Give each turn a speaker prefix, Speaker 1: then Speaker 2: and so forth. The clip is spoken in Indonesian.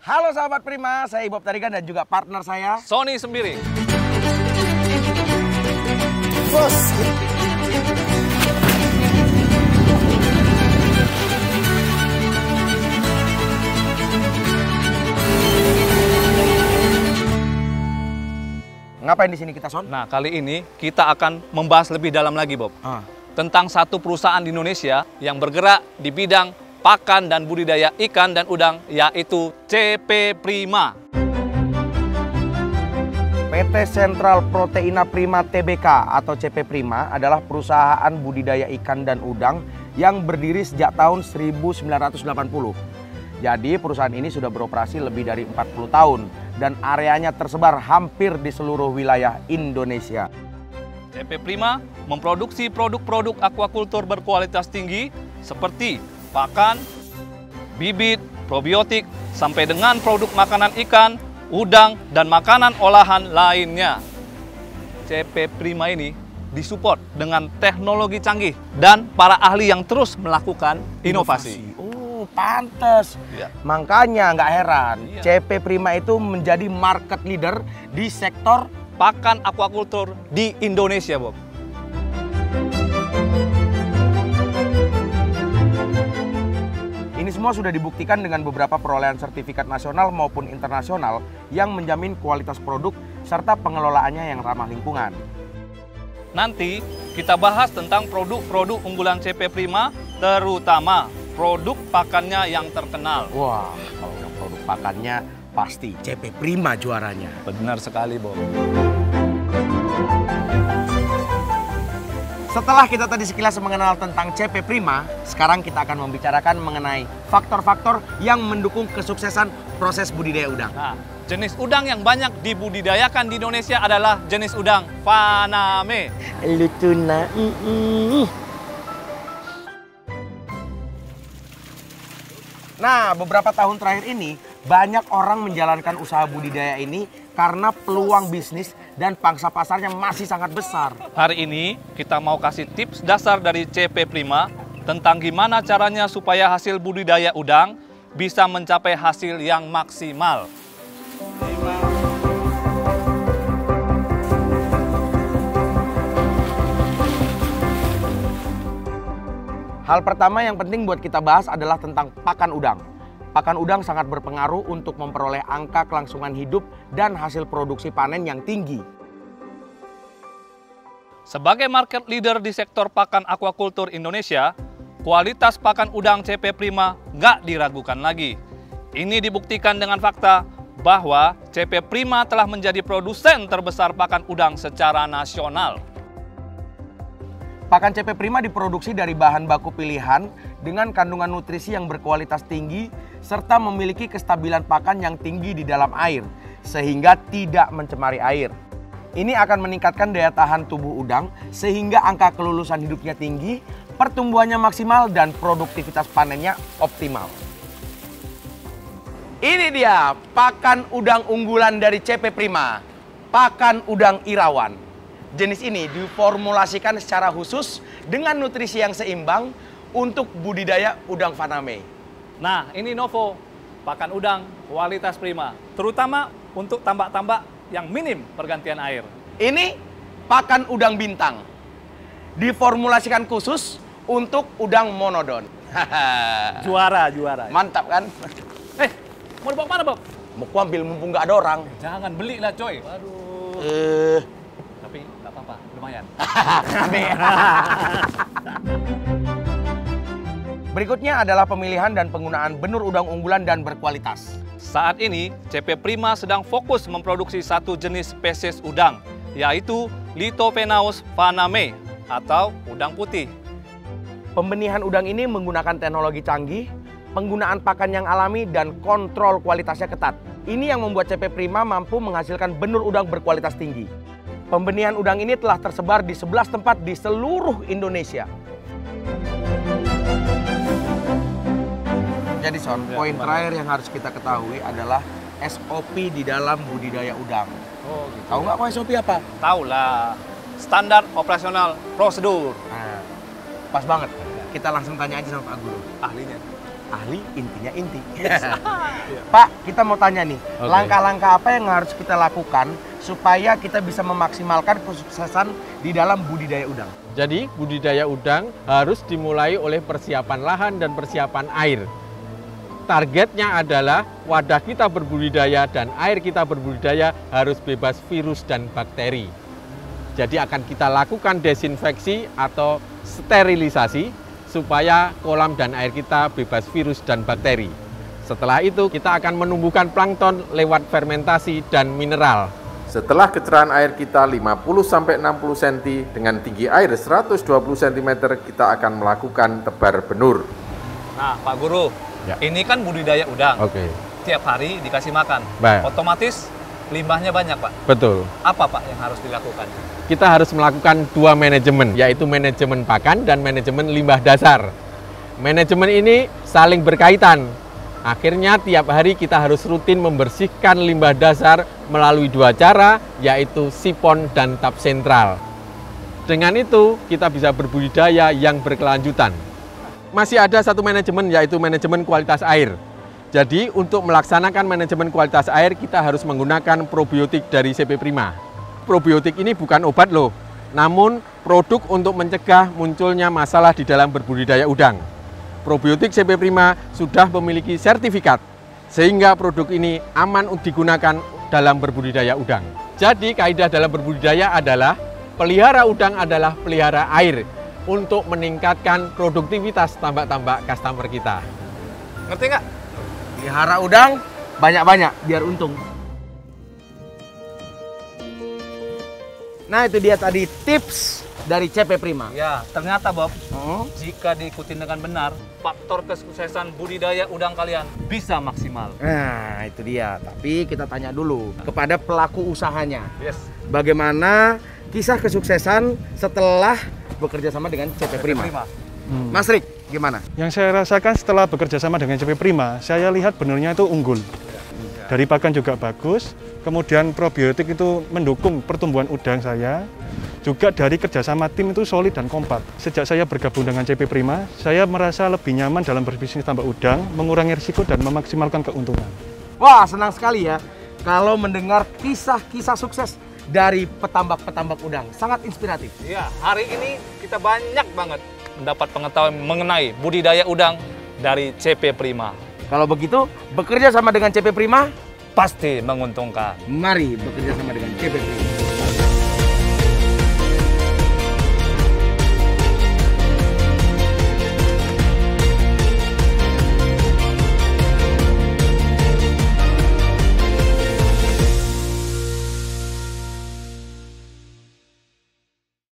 Speaker 1: Halo sahabat Prima, saya Ibob Tarigan dan juga partner saya
Speaker 2: Sony Sembiring.
Speaker 1: Bos. Ngapain di sini kita, Son?
Speaker 2: Nah, kali ini kita akan membahas lebih dalam lagi, Bob. Tentang satu perusahaan di Indonesia yang bergerak di bidang pakan dan budidaya ikan dan udang, yaitu CP Prima.
Speaker 1: PT Sentral Proteina Prima Tbk atau CP Prima adalah perusahaan budidaya ikan dan udang yang berdiri sejak tahun 1980. Jadi perusahaan ini sudah beroperasi lebih dari 40 tahun dan areanya tersebar hampir di seluruh wilayah Indonesia.
Speaker 2: CP Prima memproduksi produk-produk aquaculture berkualitas tinggi seperti pakan, bibit, probiotik, sampai dengan produk makanan ikan, udang, dan makanan olahan lainnya. CP Prima ini disupport dengan teknologi canggih dan para ahli yang terus melakukan inovasi.
Speaker 1: Oh, pantes.
Speaker 2: Ya.
Speaker 1: Makanya nggak heran,
Speaker 2: Iya.
Speaker 1: CP Prima itu menjadi market leader di sektor
Speaker 2: Pakan aquaculture di Indonesia, Bob.
Speaker 1: Ini semua sudah dibuktikan dengan beberapa perolehan sertifikat nasional maupun internasional yang menjamin kualitas produk serta pengelolaannya yang ramah lingkungan.
Speaker 2: Nanti kita bahas tentang produk-produk unggulan CP Prima, terutama produk pakannya yang terkenal.
Speaker 1: Wah, kalau yang produk pakannya pasti CP Prima juaranya.
Speaker 2: Benar sekali, Bob.
Speaker 1: Setelah kita tadi sekilas mengenal tentang CP Prima, sekarang kita akan membicarakan mengenai faktor-faktor yang mendukung kesuksesan proses budidaya udang.
Speaker 2: Nah, jenis udang yang banyak dibudidayakan di Indonesia adalah jenis udang Faname.
Speaker 1: Lucu na. Nah, beberapa tahun terakhir ini banyak orang menjalankan usaha budidaya ini karena peluang bisnis dan pangsa pasarnya masih sangat besar.
Speaker 2: Hari ini kita mau kasih tips dasar dari CP Prima tentang gimana caranya supaya hasil budidaya udang bisa mencapai hasil yang maksimal.
Speaker 1: Hal pertama yang penting buat kita bahas adalah tentang pakan udang. Pakan udang sangat berpengaruh untuk memperoleh angka kelangsungan hidup dan hasil produksi panen yang tinggi.
Speaker 2: Sebagai market leader di sektor pakan aquaculture Indonesia, kualitas pakan udang CP Prima nggak diragukan lagi. Ini dibuktikan dengan fakta bahwa CP Prima telah menjadi produsen terbesar pakan udang secara nasional.
Speaker 1: Pakan CP Prima diproduksi dari bahan baku pilihan dengan kandungan nutrisi yang berkualitas tinggi serta memiliki kestabilan pakan yang tinggi di dalam air sehingga tidak mencemari air. Ini akan meningkatkan daya tahan tubuh udang sehingga angka kelulusan hidupnya tinggi, pertumbuhannya maksimal dan produktivitas panennya optimal. Ini dia pakan udang unggulan dari CP Prima, pakan udang Irawan. Jenis ini diformulasikan secara khusus dengan nutrisi yang seimbang untuk budidaya udang Faname.
Speaker 2: Nah, ini Novo, pakan udang kualitas prima, terutama untuk tambak-tambak yang minim pergantian air.
Speaker 1: Ini pakan udang Bintang, diformulasikan khusus untuk udang monodon.
Speaker 2: Juara.
Speaker 1: Mantap kan?
Speaker 2: Mau dibawa mana, Bob?
Speaker 1: Mau ku ambil mumpung nggak ada orang.
Speaker 2: Jangan beli lah, coy. Waduh. Tapi nggak apa-apa, lumayan.
Speaker 1: Berikutnya adalah pemilihan dan penggunaan benur udang unggulan dan berkualitas.
Speaker 2: Saat ini, CP Prima sedang fokus memproduksi satu jenis spesies udang, yaitu Lithopenaus faname atau udang putih.
Speaker 1: Pembenihan udang ini menggunakan teknologi canggih, penggunaan pakan yang alami, dan kontrol kualitasnya ketat. Ini yang membuat CP Prima mampu menghasilkan benur udang berkualitas tinggi. Pembenihan udang ini telah tersebar di 11 tempat di seluruh Indonesia. Jadi Son, poin terakhir yang harus kita ketahui adalah SOP di dalam budidaya udang.
Speaker 2: Oh, gitu.
Speaker 1: Tahu nggak kok SOP apa?
Speaker 2: Tahu lah, standar operasional prosedur.
Speaker 1: Nah, pas banget. Kita langsung tanya aja sama Pak Guru.
Speaker 2: Ahlinya.
Speaker 1: ahli intinya inti. Pak, kita mau tanya nih, langkah-langkah apa yang harus kita lakukan supaya kita bisa memaksimalkan kesuksesan di dalam budidaya udang?
Speaker 3: Jadi budidaya udang harus dimulai oleh persiapan lahan dan persiapan air. Targetnya adalah wadah kita berbudidaya dan air kita berbudidaya harus bebas virus dan bakteri. Jadi akan kita lakukan desinfeksi atau sterilisasi supaya kolam dan air kita bebas virus dan bakteri. Setelah itu kita akan menumbuhkan plankton lewat fermentasi dan mineral.
Speaker 4: Setelah kecerahan air kita 50-60 cm dengan tinggi air 120 cm, kita akan melakukan tebar benur.
Speaker 2: Nah, Pak Guru, ini kan budidaya udang. Tiap hari dikasih makan. Otomatis limbahnya banyak, Pak.
Speaker 3: Betul.
Speaker 2: Apa, Pak, yang harus dilakukan?
Speaker 3: Kita harus melakukan 2 manajemen, yaitu manajemen pakan dan manajemen limbah dasar. Manajemen ini saling berkaitan. Akhirnya tiap hari kita harus rutin membersihkan limbah dasar melalui 2 cara, yaitu sipon dan tap sentral. Dengan itu kita bisa berbudidaya yang berkelanjutan. Masih ada satu manajemen, yaitu manajemen kualitas air. Jadi untuk melaksanakan manajemen kualitas air kita harus menggunakan probiotik dari CP Prima. Probiotik ini bukan obat loh, namun produk untuk mencegah munculnya masalah di dalam berbudidaya udang. Probiotik CP Prima sudah memiliki sertifikat, sehingga produk ini aman digunakan dalam berbudidaya udang. Jadi kaidah dalam berbudidaya adalah pelihara udang adalah pelihara air untuk meningkatkan produktivitas tambak-tambak customer kita.
Speaker 2: Ngerti nggak?
Speaker 1: Pelihara udang banyak-banyak biar untung. Nah, itu dia tadi tips dari CP Prima.
Speaker 2: Ya, ternyata Bob, jika diikuti dengan benar, faktor kesuksesan budidaya udang kalian bisa maksimal.
Speaker 1: Nah, itu dia. Tapi kita tanya dulu kepada pelaku usahanya.
Speaker 2: Yes.
Speaker 1: Bagaimana kisah kesuksesan setelah bekerja sama dengan CP Prima? Mas Rik, gimana?
Speaker 5: Yang saya rasakan setelah bekerja sama dengan CP Prima, saya lihat benurnya itu unggul. Dari pakan juga bagus, kemudian probiotik itu mendukung pertumbuhan udang saya. Juga dari kerjasama tim itu solid dan kompak. Sejak saya bergabung dengan CP Prima, saya merasa lebih nyaman dalam berbisnis tambak udang, mengurangi risiko dan memaksimalkan keuntungan.
Speaker 1: Wah, senang sekali ya kalau mendengar kisah-kisah sukses dari petambak-petambak udang. Sangat inspiratif.
Speaker 2: Iya, hari ini kita banyak banget mendapat pengetahuan mengenai budidaya udang dari CP Prima.
Speaker 1: Kalau begitu, bekerja sama dengan CP Prima
Speaker 2: pasti menguntungkan.
Speaker 1: Mari bekerja sama dengan CP Prima.